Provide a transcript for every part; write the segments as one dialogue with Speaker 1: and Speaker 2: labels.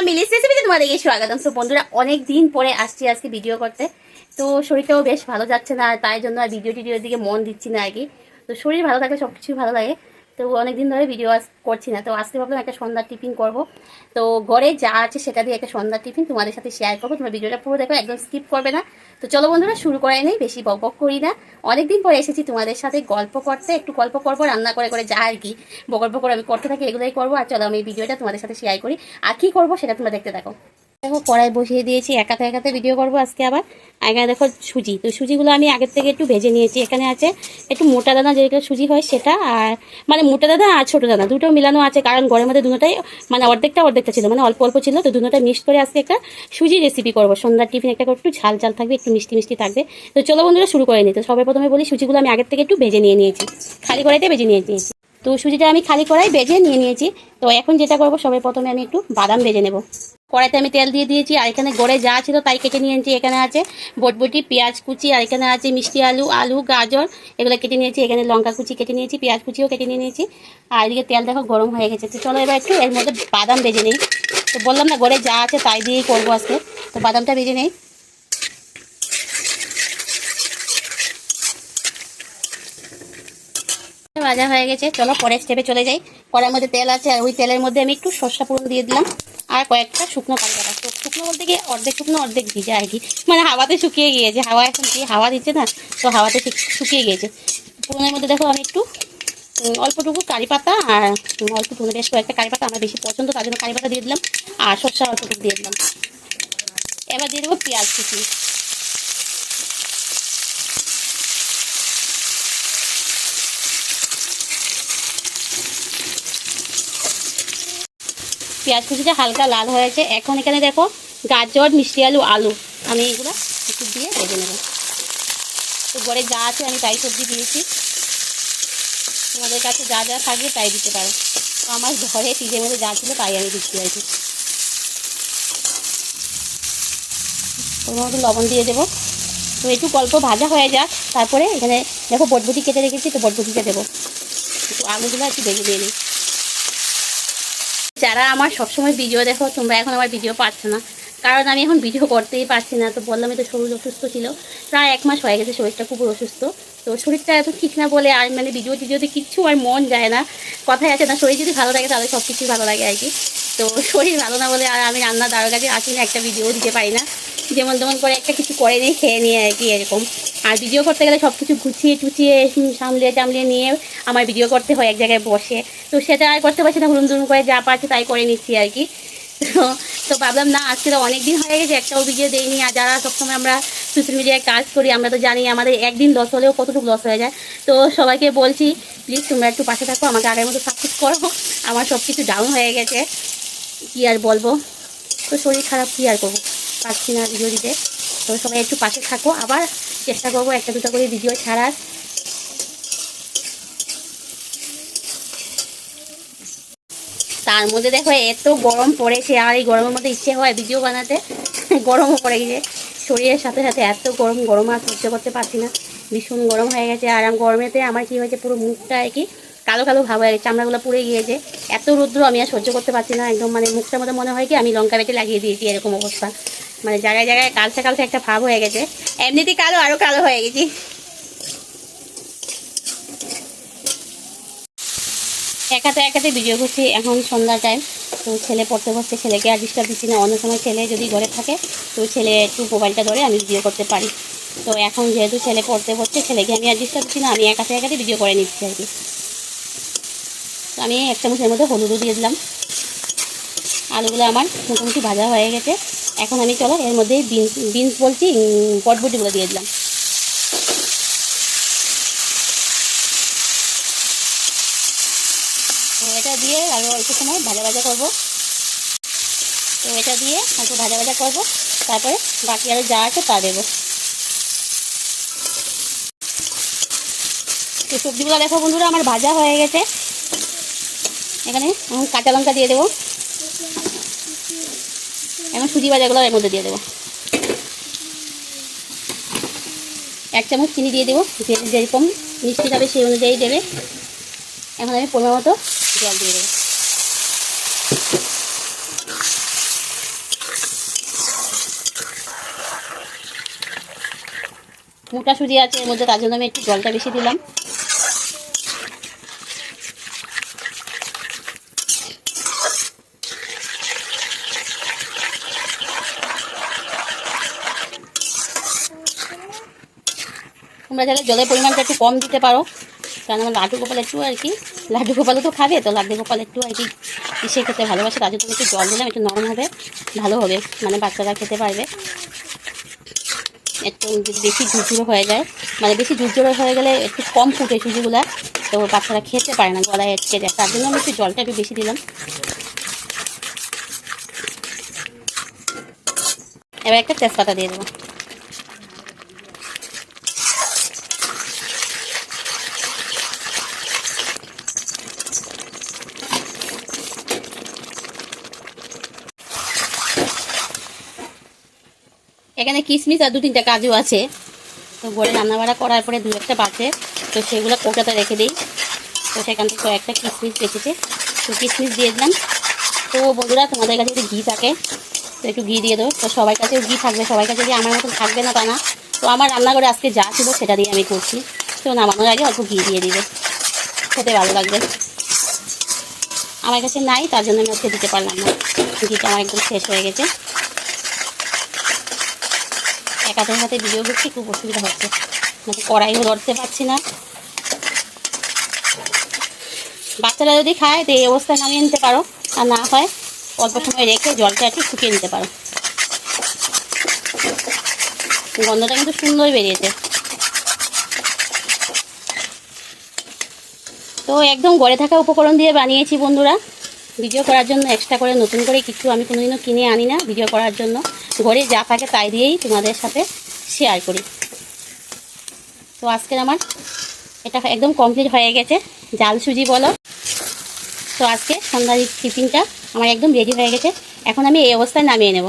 Speaker 1: মিলিস রেসিপিতে তোমাদেরকে স্বাগতম। সো বন্ধুরা, অনেক দিন পরে আসছি আজকে ভিডিও করতে। তো শরীরটাও বেশ ভালো যাচ্ছে না, তাই জন্য আর ভিডিওর দিকে মন দিচ্ছি না আর কি। তো শরীর ভালো থাকলে সব কিছুই ভালো লাগে। তো অনেক দিন ধরে ভিডিও করছি না, তো আজকে ভাবলাম একটা সন্ধ্যার টিফিন করব। তো ঘরে যা আছে সেটা দিয়ে একটা সন্ধ্যার টিফিন তোমাদের সাথে শেয়ার করবো। তোমরা ভিডিওটা পুরো দেখো, একদম স্কিপ করবে না। তো চলো বন্ধুরা, শুরু করাই নেই, বেশি বকবক করি না। অনেকদিন পরে এসেছি তোমাদের সাথে গল্প করতে, একটু গল্প করবো, রান্না করে করে যা আর কি বকর বকর আমি করতে থাকি, এগুলোই করবো। আর চলো আমি এই ভিডিওটা তোমাদের সাথে শেয়ার করি, আর কি করবো সেটা তোমরা দেখতে থাকো। দেখো কড়াই বসিয়ে দিয়েছি, একাতে একাতে ভিডিও করবো আজকে আবার। এখানে দেখো সুজি, তো সুজিগুলো আমি আগের থেকে একটু ভেজে নিয়েছি। এখানে আছে একটু মোটা দানা, যেগুলো সুজি হয় সেটা, আর মানে মোটা দানা আর ছোটো দানা দুটো মিলানো আছে, কারণ ঘরের মধ্যে দুটোটাই মানে অর্ধেকটা ছিল, মানে অল্প অল্প ছিল। তো দুটোটা মিক্সড করে আজকে একটা সুজি রেসিপি করবো। সন্ধ্যার টিফিন একটা একটু ঝাল ঝাল থাকবে, একটু মিষ্টি মিষ্টি থাকবে। তো চলো বন্ধুরা, শুরু করে নিই। তো সবাই প্রথমে বলি, সুজিগুলো আমি আগের থেকে একটু ভেজে নিয়েছি, খালি কড়াইতে ভেজে নিয়েছি। তো সুজিটা আমি খালি কড়াই ভেজে নিয়েছি। তো এখন যেটা করবো, সবাই প্রথমে আমি একটু বাদাম ভেজে নেব। কড়াইতে আমি তেল দিয়ে দিয়েছি, আর এখানে গড়ে যা ছিল তাই কেটে নিয়েছি। এখানে আছে বটবটি, পেঁয়াজ কুচি, আর এখানে আছে মিষ্টি আলু গাজর, এগুলো কেটে নিয়েছি। এখানে লঙ্কা কুচি কেটে নিয়েছি, পেঁয়াজ কুচিও কেটে নিয়েছি। আর এদিকে তেল দেখো গরম হয়ে গেছে। তো চলো এবার একটু এর মধ্যে বাদাম ভেজে নেই। তো বললাম না, গড়ে যা আছে তাই দিয়েই করবো আজকে। তো বাদামটা ভেজে নেই। ভাজা হয়ে গেছে, চলো পরের স্টেপে চলে যাই। কড়াইয়ের মধ্যে তেল আছে, আর ওই তেলের মধ্যে আমি একটু সরষা ফোড়ন দিয়ে দিলাম, আর কয়েকটা শুকনো কাঁচা। তো শুকনো বলতে গিয়ে অর্ধেক শুকনো অর্ধেক ভিজা আর কি, মানে হাওয়াতে শুকিয়ে গিয়েছে। হাওয়া এখন কি হাওয়া দিচ্ছে না, তো হাওয়াতে শুকিয়ে গিয়েছে। ফোড়নের মধ্যে দেখো আমি একটু অল্পটুকু কারি পাতা, আর অল্প বেশ কয়েকটা কারি পাতা আমার বেশি পছন্দ, তার জন্য কারি পাতা দিয়ে দিলাম, আর সরষা অল্পটুকু দিয়ে দিলাম। এবার দিয়ে দেবো পেঁয়াজ কুচি। পেঁয়াজ কুচিটা হালকা লাল হয়েছে। এখন এখানে দেখো গাজর, মিষ্টি আলু আমি এগুলো একটু দিয়ে ভেজে নেব। তো ঘরে যা আছে আমি তাই সবজি দিয়েছি, তোমাদের কাছে যা যা থাকবে তাই দিতে পারো। তো আমার ঘরে ফ্রিজের মধ্যে যা ছিল তাই আমি দিচ্ছি আর কি। ওর মধ্যে লবণ দিয়ে দেবো। তো একটু গল্প ভাজা হয়ে যাক, তারপরে এখানে দেখো বটবটি কেটে রেখেছি, তো বটবটিটা দেবো। একটু আলুগুলো একটু ভেজে দিয়ে নিই। যারা আমার সবসময় ভিডিও দেখো, তোমরা এখন আমার ভিডিও পাচ্ছ না, কারণ আমি এখন ভিডিও করতেই পারছি না। তো বললামই তো, শরীর অসুস্থ ছিল, প্রায় 1 মাস হয়ে গেছে শরীরটা খুব অসুস্থ। তো শরীরটা এত ঠিক না বলে আর মানে ভিডিওতে কিচ্ছু আর মন যায় না। কথায় আছে না, শরীর যদি ভালো থাকে তাহলে সব কিছুই ভালো লাগে আর কি। তো শরীর ভালো না বলে আর আমি রান্না দ্বারা কাছে আসি না, একটা ভিডিও দিতে পারি না। যেমন তেমন করে একটা কিছু করে নিয়ে খেয়ে নিয়ে আর কি, এরকম। আর ভিডিও করতে গেলে সব কিছু গুছিয়ে টুচিয়ে সামলিয়ে নিয়ে আমার ভিডিও করতে হয় এক জায়গায় বসে। তো সেটা আর করতে পারছি না, হুড়ুম দুরুম করে যা পারছি তাই করে নিচ্ছি আর কি। তো ভাবলাম না, আজকে তো অনেক দিন হয়ে গেছে একটাও ভিডিও দেইনি। আর যারা সবসময় আমরা সোশ্যাল মিডিয়ায় কাজ করি, আমরা তো জানি আমাদের একদিন লস হলেও কতটুকু লস হয়ে যায়। তো সবাইকে বলছি, প্লিজ তোমরা একটু পাশে থাকো, আমাকে আগের মতো সাপোর্ট করো। আমার সব কিছু ডাউন হয়ে গেছে, কী আর বলবো। তো শরীর খারাপ, কী আর করবো, পারছি না ভিডিও দিতে। তো সবাই একটু পাশে থাকো, আবার চেষ্টা করবো একটা দুটো করে ভিডিও ছাড়ার। তার মধ্যে দেখো এত গরম পড়েছে, আর এই গরমের মধ্যে ইচ্ছে হয় ভিডিও বানাতে, গরমও পড়ে গেছে। শরীরের সাথে সাথে এত গরম আর সহ্য করতে পারছি না, ভীষণ গরম হয়ে গেছে। আর গরমেতে আমার কী হয়েছে, পুরো মুখটা আর কি কালো কালো ভাব হয়ে গেছে, চামড়াগুলো পুড়ে গিয়েছে। এত রৌদ্র আমি আর সহ্য করতে পারছি না, একদম মানে মুখটার মধ্যে মনে হয় কি আমি লঙ্কা বেটে লাগিয়ে দিয়েছি, এরকম অবস্থা। মানে জায়গায় জায়গায় কালচে কালচে একটা ভাব হয়ে গেছে, এমনিতেই কালো আরও কালো হয়ে গেছি। একাতে ভিডিও করছি, এখন সন্ধ্যা টাইম। তো ছেলে পড়তে বসছে, ছেলেকে আর ডিস্টার্ব দিচ্ছি না। অন্য সময় ছেলে যদি ঘরে থাকে, তো ছেলে একটু মোবাইলটা ধরে আমি ভিডিও করতে পারি। তো এখন যেহেতু ছেলে পড়তে বসছে, ছেলেকে আমি আর ডিস্টার্ব দিচ্ছি না, আমি একাতে ভিডিও করে নিচ্ছি আর কি। তো আমি 1 চামচের মধ্যে হলুদও দিয়ে দিলাম। আলুগুলো আমার মোটামুটি ভাজা হয়ে গেছে। এখন আমি চলো এর মধ্যে বিনস বলছি বটবটিগুলো দিয়ে দিলাম। তো এটা দিয়ে আরও একটু সময় ভাজা করবো। তো এটা দিয়ে একটু ভাজা করবো, তারপরে বাকি আরও যা আছে তা দেবো। তো সবজিগুলো দেখো বন্ধুরা আমার ভাজা হয়ে গেছে। এখানে কাঁচা লঙ্কা দিয়ে দেবো, এখন সুজি ভাজাগুলো এর মধ্যে দিয়ে দেবো। 1 চামচ চিনি দিয়ে দেবো, যেরকম মিষ্টি খাবে সেই অনুযায়ী দেবে। এখন আমি পরিমাণ মতো জল দিয়ে দেবো। মোটা সুজি আছে এর মধ্যে, তার জন্য আমি একটু জলটা বেশি দিলাম। তোমরা চাইলে জলের পরিমাণটা একটু কম দিতে পারো, কারণ আমার লাড্ডু গোপাল একটু আর কি, লাড্ডু গোপালও তো খাবে, তো লাড্ডু গোপাল একটু আর কি ইসে খেতে ভালোবাসে, তার জন্য একটু জল দিলাম, একটু নরম হবে, ভালো হবে, মানে বাচ্চারা খেতে পারবে। একটু যদি বেশি ঝুরঝুরো হয়ে যায়, মানে বেশি ঝুরঝুরো হয়ে গেলে একটু কম ফুটে সুজিগুলা, তো বাচ্চারা খেতে পারে না, গলায় আটকে যায়, তার জন্য আমি একটু জলটা একটু বেশি দিলাম। এবার একটা তেজপাতা দিয়ে দেবো। এখানে কিশমিশ আর 2-3টা কাজু আছে, তো ঘরে রান্নাবাড়া করার পরে 2-1টা বাঁচে, তো সেগুলো কৌটাতে রেখে দিই, তো সেখান থেকে কয়েকটা কিশমিশ রেখেছে, তো কিশমিশ দিয়ে দিলাম। তো বন্ধুরা তোমাদের কাছে যদি ঘি থাকে তো একটু ঘি দিয়ে দেবো, তো সবার কাছেও ঘি থাকবে, সবার কাছে যে আমার মতন থাকবে না তা না, তো আমার রান্নাঘরে আজকে যা ছিল সেটা দিয়ে আমি করছি, তো নামানোর আগে অল্প ঘি দিয়ে দিবে, খেতে ভালো লাগবে। আমার কাছে নাই, তার জন্য আমি আজকে দিতে পারলাম না, ঘিটা আমার একদম শেষ হয়ে গেছে। একাতের হাতে ভিডিও করছি, খুব অসুবিধা হচ্ছে, মানে কড়াইও ধরতে পারছি না। বাচ্চারা যদি খায় তো এই অবস্থায় নামিয়ে নিতে পারো, আর না হয় অল্প সময় রেখে জলটা একটু শুকিয়ে নিতে পারো। গন্ধটা কিন্তু সুন্দর বেরিয়েছে। তো একদম ঘরে থাকা উপকরণ দিয়ে বানিয়েছি বন্ধুরা, ভিডিও করার জন্য এক্সট্রা করে নতুন করে কিছু আমি কোনোদিনও কিনে আনি না ভিডিও করার জন্য, ঘরে যা থাকে তাই দিয়েই তোমাদের সাথে শেয়ার করি। তো আজকের আমার এটা একদম কমপ্লিট হয়ে গেছে, জাল সুজি বলো। তো আজকে সন্ধ্যার টিফিনটা আমার একদম রেডি হয়ে গেছে, এখন আমি এই অবস্থায় নামিয়ে নেব।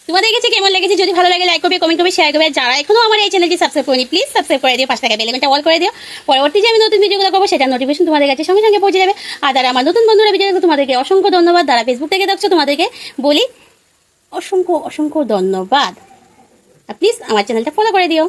Speaker 1: তোমাদের কাছে কেমন লেগেছে? যদি ভালো লাগে লাইক করবে, কমেন্ট করবে, শেয়ার করবে। যারা এখনো আমার এই চ্যানেলটি সাবস্ক্রাইব করেনি প্লিজ সাবস্ক্রাইব করে দিও, পাশে থাকা বেল আইকনটা অল করে দিও, পরবর্তী যে আমি নতুন ভিডিওগুলো করবো সেটা নোটিফিকেশন তোমাদের কাছে সঙ্গে সঙ্গে পৌঁছে যাবে। আর যারা আমার নতুন বন্ধুরা ভিডিও দেখো তোমাদেরকে অসংখ্য ধন্যবাদ, যারা ফেসবুক থেকে দেখছো তোমাদেরকে বলি অসংখ্য অসংখ্য ধন্যবাদ। প্লিজ আমার চ্যানেলটা ফলো করে দিও।